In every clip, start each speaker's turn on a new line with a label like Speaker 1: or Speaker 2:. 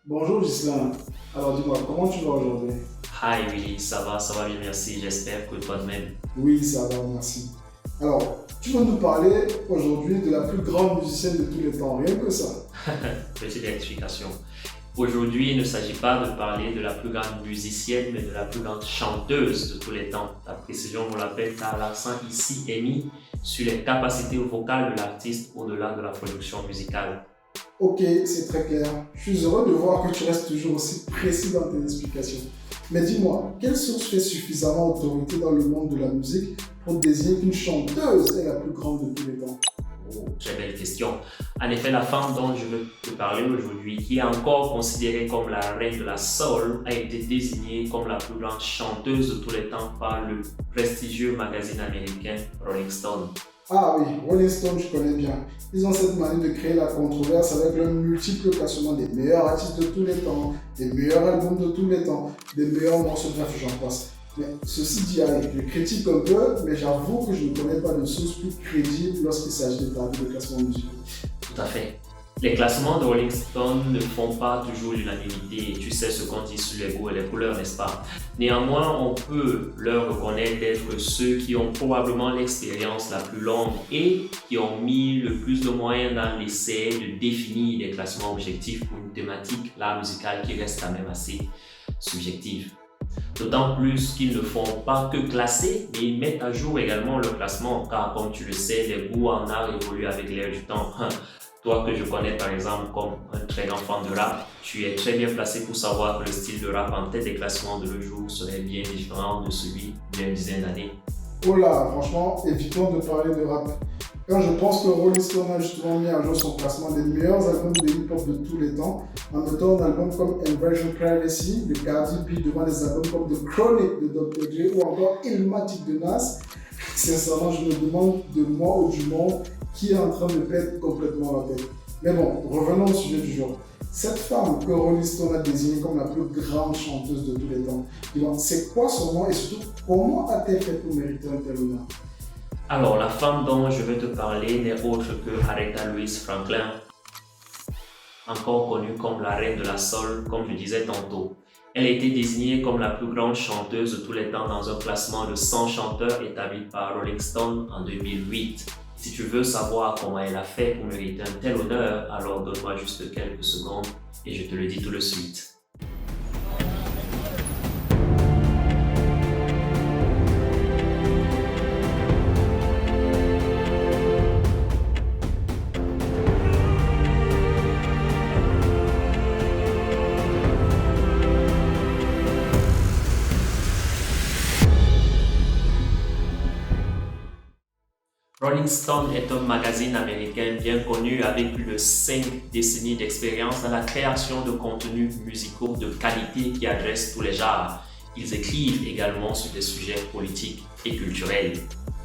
Speaker 1: Bonjour Gislain. Alors dis-moi, comment tu vas aujourd'hui?
Speaker 2: Hi Willy, ça va bien, merci. J'espère que toi de même.
Speaker 1: Oui, ça va, merci. Alors, tu vas nous parler aujourd'hui de la plus grande musicienne de tous les temps, rien que ça.
Speaker 2: Petite explication. Aujourd'hui, il ne s'agit pas de parler de la plus grande musicienne, mais de la plus grande chanteuse de tous les temps. La précision vous l'appelle car l'accent ici est mis sur les capacités vocales de l'artiste au-delà de la production musicale.
Speaker 1: Ok, c'est très clair. Je suis heureux de voir que tu restes toujours aussi précis dans tes explications. Mais dis-moi, quelle source fait suffisamment autorité dans le monde de la musique pour désigner qu'une chanteuse est la plus grande de tous les temps?
Speaker 2: Oh, très belle question. En effet, la femme dont je veux te parler aujourd'hui, qui est encore considérée comme la reine de la soul, a été désignée comme la plus grande chanteuse de tous les temps par le prestigieux magazine américain Rolling Stone.
Speaker 1: Ah oui, Rolling Stone, je connais bien. Ils ont cette manière de créer la controverse avec leurs multiples classements des meilleurs artistes de tous les temps, des meilleurs albums de tous les temps, des meilleurs morceaux, bref, j'en passe. Mais ceci dit, allez, je critique un peu, mais j'avoue que je ne connais pas de source plus crédible lorsqu'il s'agit d'établir des classements musicaux.
Speaker 2: Tout à fait. Les classements de Rolling Stone ne font pas toujours l'unanimité et tu sais ce qu'on dit sur les goûts et les couleurs, n'est-ce pas? Néanmoins, on peut leur reconnaître d'être ceux qui ont probablement l'expérience la plus longue et qui ont mis le plus de moyens dans l'essai de définir des classements objectifs pour une thématique, l'art musical, qui reste quand même assez subjective. D'autant plus qu'ils ne font pas que classer, mais ils mettent à jour également leur classement, car comme tu le sais, les goûts en art évoluent avec l'air du temps. Toi que je connais par exemple comme un très grand fan de rap, tu es très bien placé pour savoir que le style de rap en tête des classements de nos jours serait bien différent de celui d'une dizaine d'années.
Speaker 1: Oh là, franchement, évitons de parler de rap. Quand je pense que Rolling Stone a justement mis à jour son classement des meilleurs albums de hip-hop de tous les temps, en mettant un album comme Invasion Privacy de Cardi B devant des albums comme The Chronic de Dr. Dre ou encore Illmatic de Nas, sincèrement, je me demande de moi ou du monde qui est en train de perdre complètement la tête. Mais bon, revenons au sujet du jour. Cette femme que Rolling Stone a désignée comme la plus grande chanteuse de tous les temps, dis-moi, c'est quoi son nom et surtout comment a-t-elle fait pour mériter un tel honneur?
Speaker 2: Alors, la femme dont je vais te parler n'est autre que Aretha Louise Franklin, encore connue comme la reine de la soul, comme je disais tantôt. Elle a été désignée comme la plus grande chanteuse de tous les temps dans un classement de 100 chanteurs établi par Rolling Stone en 2008. Si tu veux savoir comment elle a fait pour mériter un tel honneur, alors donne-moi juste quelques secondes et je te le dis tout de suite. Rolling Stone est un magazine américain bien connu avec plus de 5 décennies d'expérience dans la création de contenus musicaux de qualité qui adressent tous les genres. Ils écrivent également sur des sujets politiques et culturels.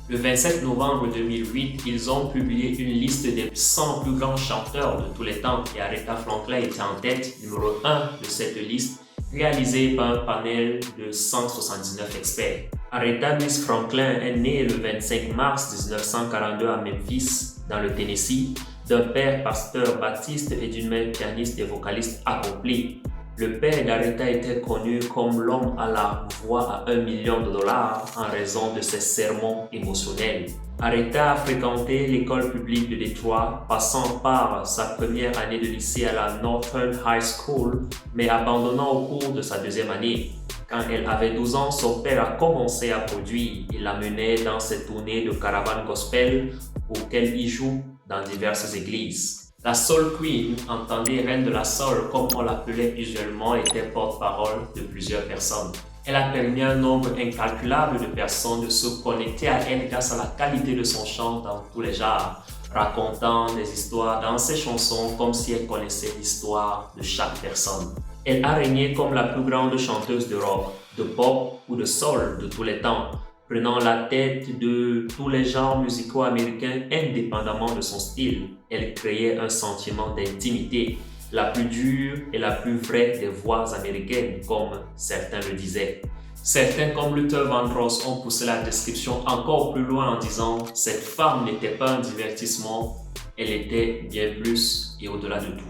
Speaker 2: Le 27 novembre 2008, ils ont publié une liste des 100 plus grands chanteurs de tous les temps et Aretha Franklin était en tête, numéro 1 de cette liste, réalisée par un panel de 179 experts. Aretha Miss Franklin est née le 25 mars 1942 à Memphis, dans le Tennessee, d'un père pasteur baptiste et d'une mère pianiste et vocaliste accomplie. Le père d'Aretha était connu comme l'homme à la voix à 1 million de dollars en raison de ses sermons émotionnels. Aretha a fréquenté l'école publique de Détroit, passant par sa première année de lycée à la Northern High School, mais abandonnant au cours de sa deuxième année. Quand elle avait 12 ans, son père a commencé à produire. Il l'amenait dans ses tournées de caravane gospel auxquelles il joue dans diverses églises. La Soul Queen, entendée reine de la soul comme on l'appelait usuellement, était porte-parole de plusieurs personnes. Elle a permis à un nombre incalculable de personnes de se connecter à elle grâce à la qualité de son chant dans tous les genres, racontant des histoires dans ses chansons comme si elle connaissait l'histoire de chaque personne. Elle a régné comme la plus grande chanteuse de rock, de pop ou de soul de tous les temps, prenant la tête de tous les genres musicaux américains indépendamment de son style. Elle créait un sentiment d'intimité, la plus dure et la plus vraie des voix américaines, comme certains le disaient. Certains, comme Luther Vandross, ont poussé la description encore plus loin en disant « Cette femme n'était pas un divertissement, elle était bien plus et au-delà de tout ».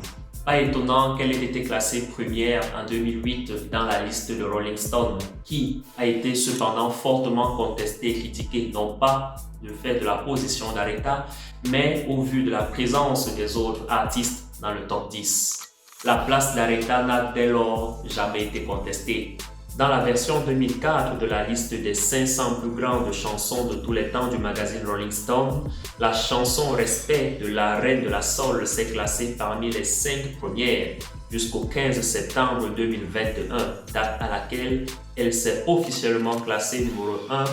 Speaker 2: Pas étonnant qu'elle ait été classée première en 2008 dans la liste de Rolling Stone, qui a été cependant fortement contestée et critiquée, non pas du fait de la position d'Aretha, mais au vu de la présence des autres artistes dans le top 10. La place d'Aretha n'a dès lors jamais été contestée. Dans la version 2004 de la liste des 500 plus grandes chansons de tous les temps du magazine Rolling Stone, la chanson Respect de la Reine de la Soul s'est classée parmi les 5 premières jusqu'au 15 septembre 2021, date à laquelle elle s'est officiellement classée numéro 1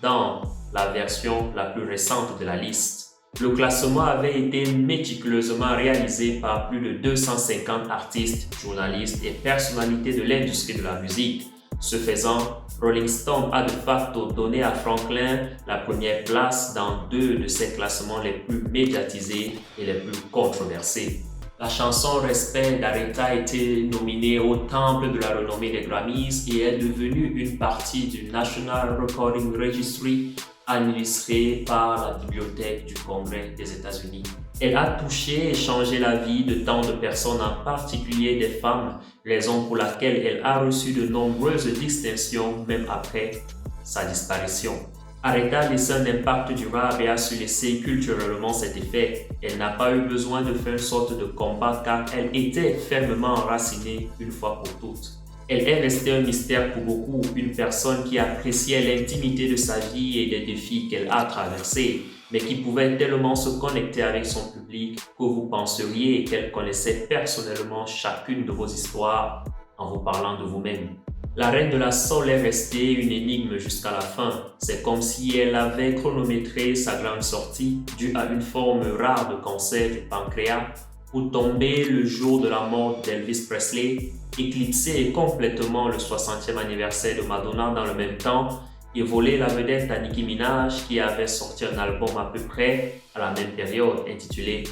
Speaker 2: dans la version la plus récente de la liste. Le classement avait été méticuleusement réalisé par plus de 250 artistes, journalistes et personnalités de l'industrie de la musique. Ce faisant, Rolling Stone a de facto donné à Franklin la première place dans 2 de ses classements les plus médiatisés et les plus controversés. La chanson Respect d'Aretha a été nominée au temple de la renommée des Grammys et est devenue une partie du National Recording Registry administrée par la Bibliothèque du Congrès des États-Unis. Elle a touché et changé la vie de tant de personnes, en particulier des femmes, raison pour laquelle elle a reçu de nombreuses distinctions même après sa disparition. Aretha laissé un impact durable et a su laisser culturellement cet effet. Elle n'a pas eu besoin de faire une sorte de combat car elle était fermement enracinée une fois pour toutes. Elle est restée un mystère pour beaucoup, une personne qui appréciait l'intimité de sa vie et des défis qu'elle a traversés, mais qui pouvait tellement se connecter avec son public que vous penseriez qu'elle connaissait personnellement chacune de vos histoires en vous parlant de vous-même. La Reine de la Soul est restée une énigme jusqu'à la fin. C'est comme si elle avait chronométré sa grande sortie due à une forme rare de cancer du pancréas pour tomber le jour de la mort d'Elvis Presley, éclipser complètement le 60e anniversaire de Madonna dans le même temps et voler la vedette à Nicki Minaj qui avait sorti un album à peu près à la même période intitulé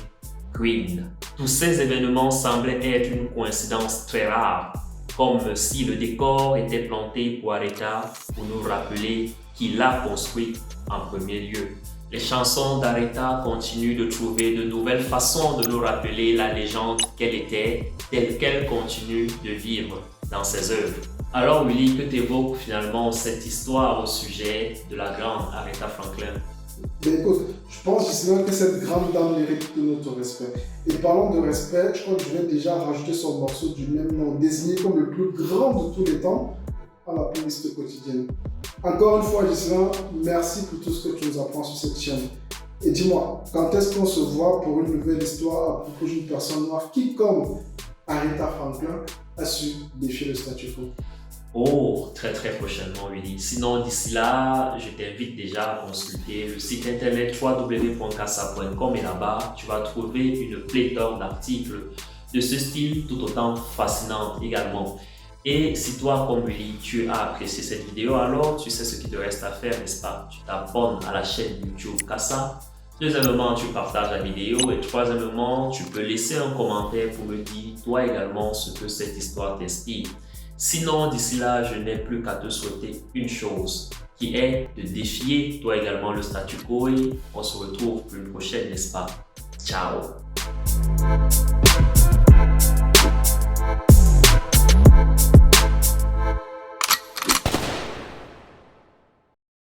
Speaker 2: Queen. Tous ces événements semblaient être une coïncidence très rare, comme si le décor était planté pour Aretha pour nous rappeler qui l'a construite en premier lieu. Les chansons d'Aretha continuent de trouver de nouvelles façons de nous rappeler la légende qu'elle était, telle qu'elle continue de vivre dans ses œuvres. Alors Willy, que t'évoque finalement cette histoire au sujet de la grande Aretha Franklin?
Speaker 1: Ben écoute, je pense justement que cette grande dame mérite tout notre respect. Et parlant de respect, je crois que je vais déjà rajouter son morceau du même nom, désigné comme le plus grand de tous les temps, à la playlist quotidienne. Encore une fois, Gislain, merci pour tout ce que tu nous apprends sur cette chaîne. Et dis-moi, quand est-ce qu'on se voit pour une nouvelle histoire à propos d'une personne noire qui, comme Aretha Franklin, a su défier le statu quo?
Speaker 2: Oh, très prochainement, Willy. Sinon, d'ici là, je t'invite déjà à consulter le site internet www.kassa.com et là-bas, tu vas trouver une pléthore d'articles de ce style tout autant fascinant également. Et si toi, comme Willy, tu as apprécié cette vidéo, alors tu sais ce qu'il te reste à faire, n'est-ce pas? Tu t'abonnes à la chaîne YouTube Kassa. Deuxièmement, tu partages la vidéo et troisièmement, tu peux laisser un commentaire pour me dire toi également ce que cette histoire t'inspire. Sinon, d'ici là, je n'ai plus qu'à te souhaiter une chose, qui est de défier toi également le statu quo et on se retrouve pour une prochaine, n'est-ce pas? Ciao!